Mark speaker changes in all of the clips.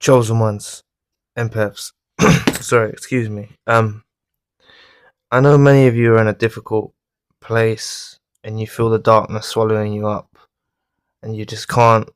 Speaker 1: Chosen ones, empaths. Sorry, excuse me. I know many of you are in a difficult place and you feel the darkness swallowing you up and you just can't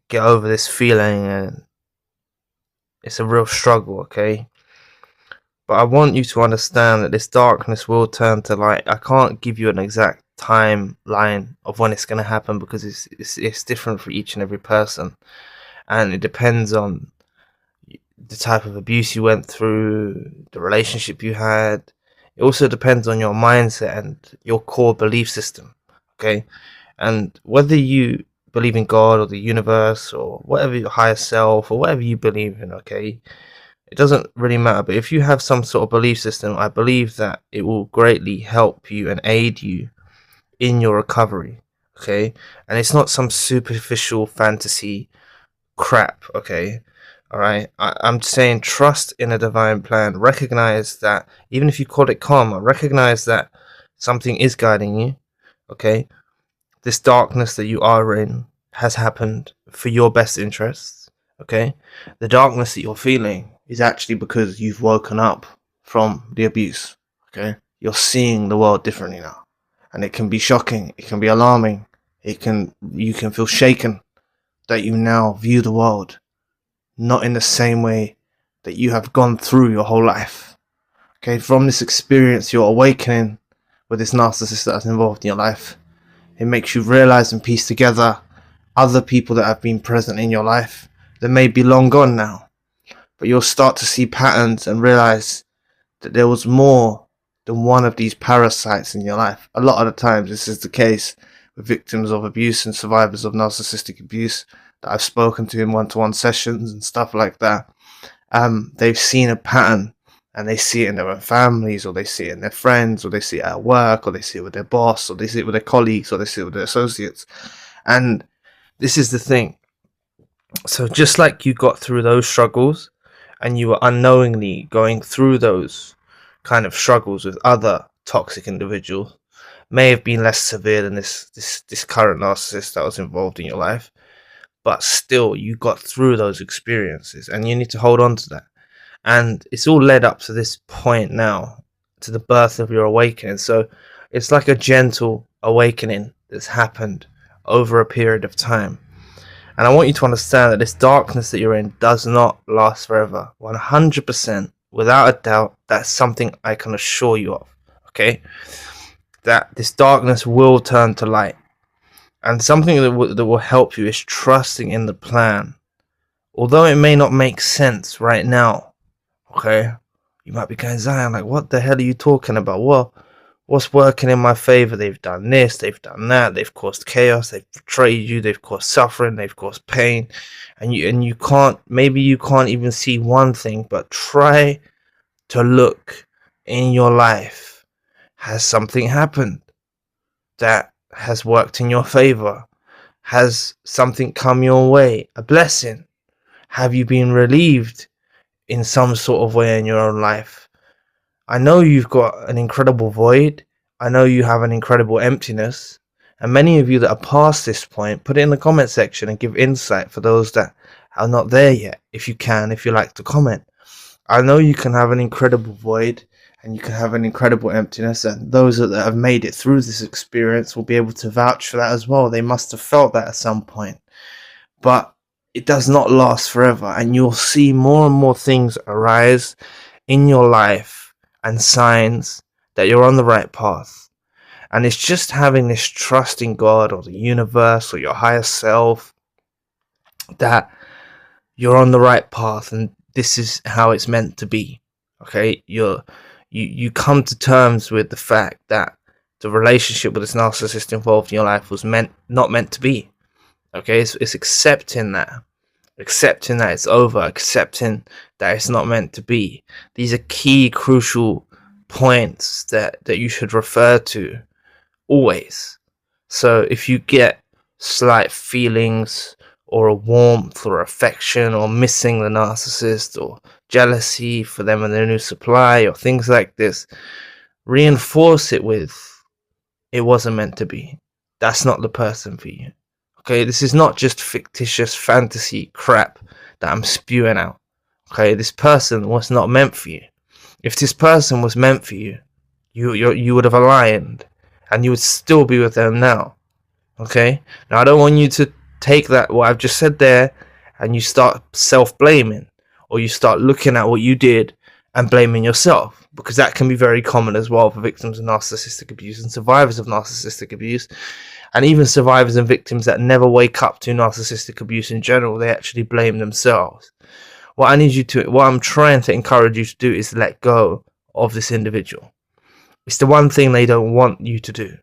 Speaker 1: get over this feeling, and it's a real struggle, okay? But I want you to understand that this darkness will turn to light. I can't give you an exact timeline of when it's going to happen because it's different for each and every person, and it depends on the type of abuse you went through, the relationship you had. It also depends on your mindset and your core belief system, okay? And whether you believe in God or the universe or whatever, your higher self or whatever you believe in, okay? It doesn't really matter. But if you have some sort of belief system, I believe that it will greatly help you and aid you in your recovery, okay? And it's not some superficial fantasy crap, okay? All right, I'm saying trust in a divine plan. Recognize that even if you call it karma, recognize that something is guiding you, okay? This darkness that you are in has happened for your best interests, okay? The darkness that you're feeling is actually because you've woken up from the abuse, okay? You're seeing the world differently now. And it can be shocking, it can be alarming, you can feel shaken that you now view the world not in the same way that you have gone through your whole life. Okay, from this experience, you're awakening with this narcissist that's involved in your life. It makes you realize and piece together other people that have been present in your life that may be long gone now. But you'll start to see patterns and realize that there was more than one of these parasites in your life. A lot of the times this is the case with victims of abuse and survivors of narcissistic abuse that I've spoken to in one-to-one sessions and stuff like that. They've seen a pattern and they see it in their own families, or they see it in their friends, or they see it at work, or they see it with their boss, or they see it with their colleagues, or they see it with their associates. And this is the thing. So just like you got through those struggles and you were unknowingly going through those kind of struggles with other toxic individuals, may have been less severe than this current narcissist that was involved in your life, but still you got through those experiences and you need to hold on to that. And it's all led up to this point now, to the birth of your awakening. So it's like a gentle awakening that's happened over a period of time. And I want you to understand that this darkness that you're in does not last forever. 100%, without a doubt, that's something I can assure you of, okay? That this darkness will turn to light. And something that will help you is trusting in the plan. Although it may not make sense right now, okay? You might be going, Zion, like, what the hell are you talking about? Well, what's working in my favor? They've done this, they've done that, they've caused chaos, they've betrayed you, they've caused suffering, they've caused pain. And you can't, maybe you can't even see one thing, but try to look in your life. Has something happened that has worked in your favor? Has something come your way? A blessing? Have you been relieved in some sort of way in your own life? I know you've got an incredible void. I know you have an incredible emptiness. And many of you that are past this point, put it in the comment section and give insight for those that are not there yet. If you can, if you like to comment. I know you can have an incredible void and you can have an incredible emptiness, and those that have made it through this experience will be able to vouch for that as well. They must have felt that at some point. But it does not last forever, and you'll see more and more things arise in your life and signs that you're on the right path. And it's just having this trust in God or the universe or your higher self that you're on the right path and this is how it's meant to be. Okay, you come to terms with the fact that the relationship with this narcissist involved in your life was not meant to be. Okay, it's accepting that it's over, accepting that it's not meant to be. These are key, crucial points that you should refer to always. So if you get slight feelings or a warmth or affection or missing the narcissist or jealousy for them and their new supply or things like this, reinforce it with, it wasn't meant to be. That's not the person for you. Okay, this is not just fictitious fantasy crap. that I'm spewing out. Okay, this person was not meant for you. If this person was meant for you, you would have aligned, and you would still be with them now. Okay, now I don't want you to take that what I've just said there, and you start self-blaming, or you start looking at what you did and blaming yourself, because that can be very common as well for victims of narcissistic abuse and survivors of narcissistic abuse, and even survivors and victims that never wake up to narcissistic abuse in general. They actually blame themselves. What I'm trying to encourage you to do is let go of this individual. It's the one thing they don't want you to do.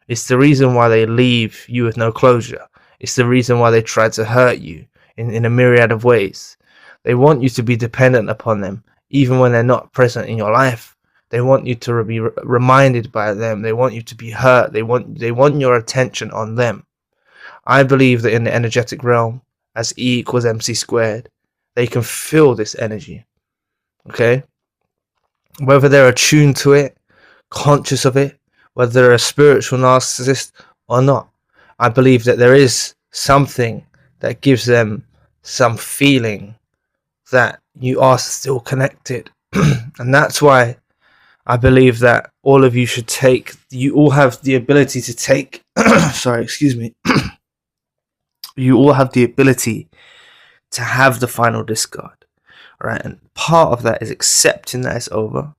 Speaker 1: It's the reason why they leave you with no closure. It's the reason why they try to hurt you in a myriad of ways. They want you to be dependent upon them, even when they're not present in your life. They want you to be reminded by them. They want you to be hurt. They want your attention on them. I believe that in the energetic realm, as E equals MC squared, they can feel this energy. Okay? Whether they're attuned to it, conscious of it, whether they're a spiritual narcissist or not, I believe that there is something that gives them some feeling that you are still connected. And that's why I believe that all of you should you all have the ability to take, sorry, excuse me. You all have the ability to have the final discard, right? And part of that is accepting that it's over,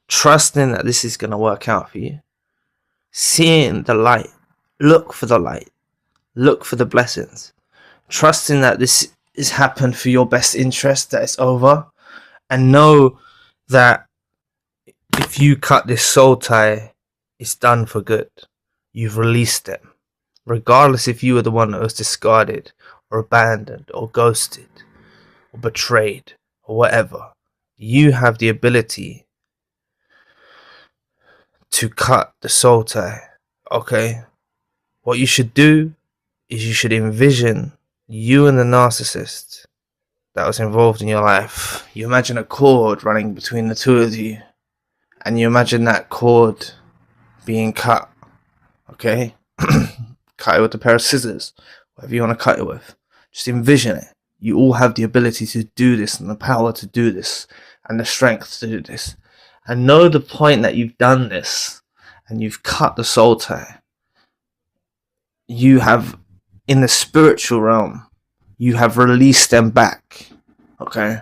Speaker 1: trusting that this is going to work out for you, seeing the light, look for the light, look for the blessings, trusting that this has happened for your best interest, that it's over, and know that if you cut this soul tie, it's done for good. You've released them. Regardless if you were the one that was discarded or abandoned or ghosted or betrayed or whatever, you have the ability to cut the soul tie. Okay? What you should do is you should envision you and the narcissist that was involved in your life. You imagine a cord running between the two of you, and you imagine that cord being cut. Okay? Cut it with a pair of scissors, whatever you want to cut it with. Just envision it. You all have the ability to do this, and the power to do this, and the strength to do this. And know the point that you've done this, and you've cut the soul tie. You have, in the spiritual realm, you have released them back. Okay?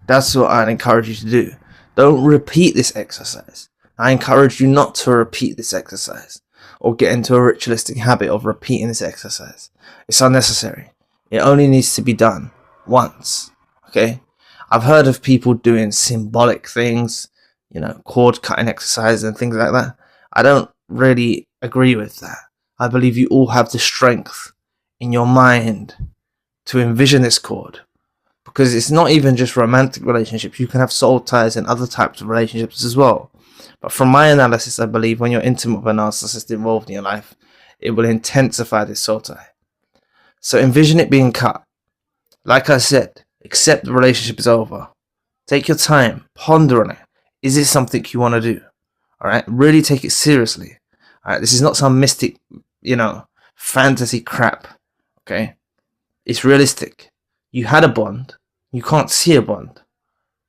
Speaker 1: That's what I'd encourage you to do. Don't repeat this exercise. I encourage you not to repeat this exercise, or get into a ritualistic habit of repeating this exercise. It's unnecessary. It only needs to be done once. Okay? I've heard of people doing symbolic things, cord cutting exercises and things like that. I don't really agree with that. I believe you all have the strength in your mind to envision this cord. Because it's not even just romantic relationships. You can have soul ties and other types of relationships as well. But from my analysis, I believe when you're intimate with a narcissist involved in your life, it will intensify this soul tie. So envision it being cut. Like I said, accept the relationship is over. Take your time, ponder on it. Is it something you want to do? Alright, really take it seriously. Alright, this is not some mystic, fantasy crap. Okay? It's realistic. You had a bond. You can't see a bond.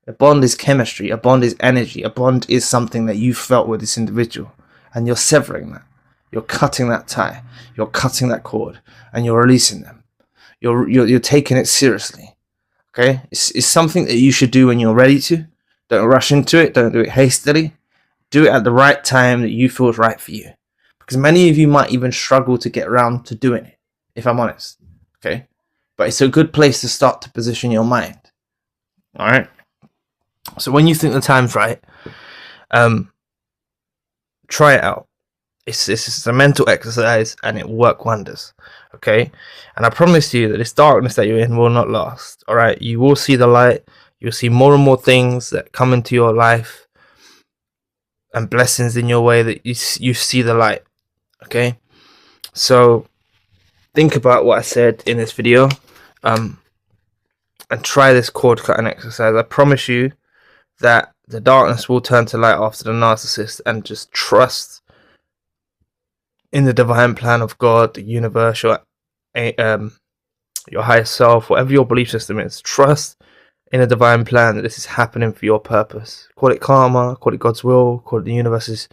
Speaker 1: A bond is chemistry. A bond is energy. A bond is something that you felt with this individual. And you're severing that. You're cutting that tie. You're cutting that cord. And you're releasing them. You're taking it seriously. Okay? It's something that you should do when you're ready to. Don't rush into it. Don't do it hastily. Do it at the right time that you feel is right for you. Because many of you might even struggle to get around to doing it, if I'm honest. Okay? But it's a good place to start to position your mind. Alright? So when you think the time's right, try it out. It's a mental exercise, and it will work wonders. Okay? And I promise you that this darkness that you're in will not last. Alright? You will see the light. You'll see more and more things that come into your life and blessings in your way that you see the light. Okay? So think about what I said in this video. And try this cord cutting exercise. I promise you that the darkness will turn to light after the narcissist, and just trust in the divine plan of God, the universal your higher self, whatever your belief system is. Trust in a divine plan that this is happening for your purpose. Call it karma, call it God's will, call it the universe's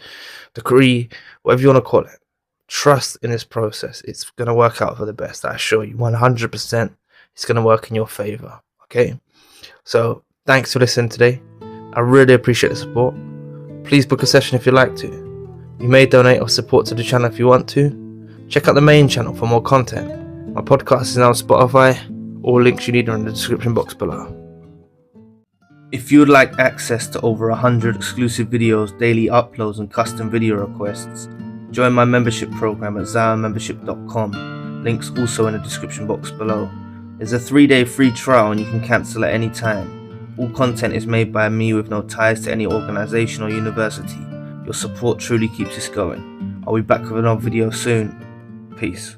Speaker 1: decree, whatever you want to call it. Trust in this process. It's going to work out for the best. I assure you 100% it's going to work in your favor. Okay, so thanks for listening today. I really appreciate the support. Please book a session if you'd like to. You may donate or support to the channel if you want to. Check out the main channel for more content. My podcast is now on Spotify. All links you need are in the description box below. If you would like access to over 100 exclusive videos, daily uploads and custom video requests, join my membership program at zionmembership.com. Links also in the description box below. There's a 3-day free trial and you can cancel at any time. All content is made by me with no ties to any organisation or university. Your support truly keeps us going. I'll be back with another video soon. Peace.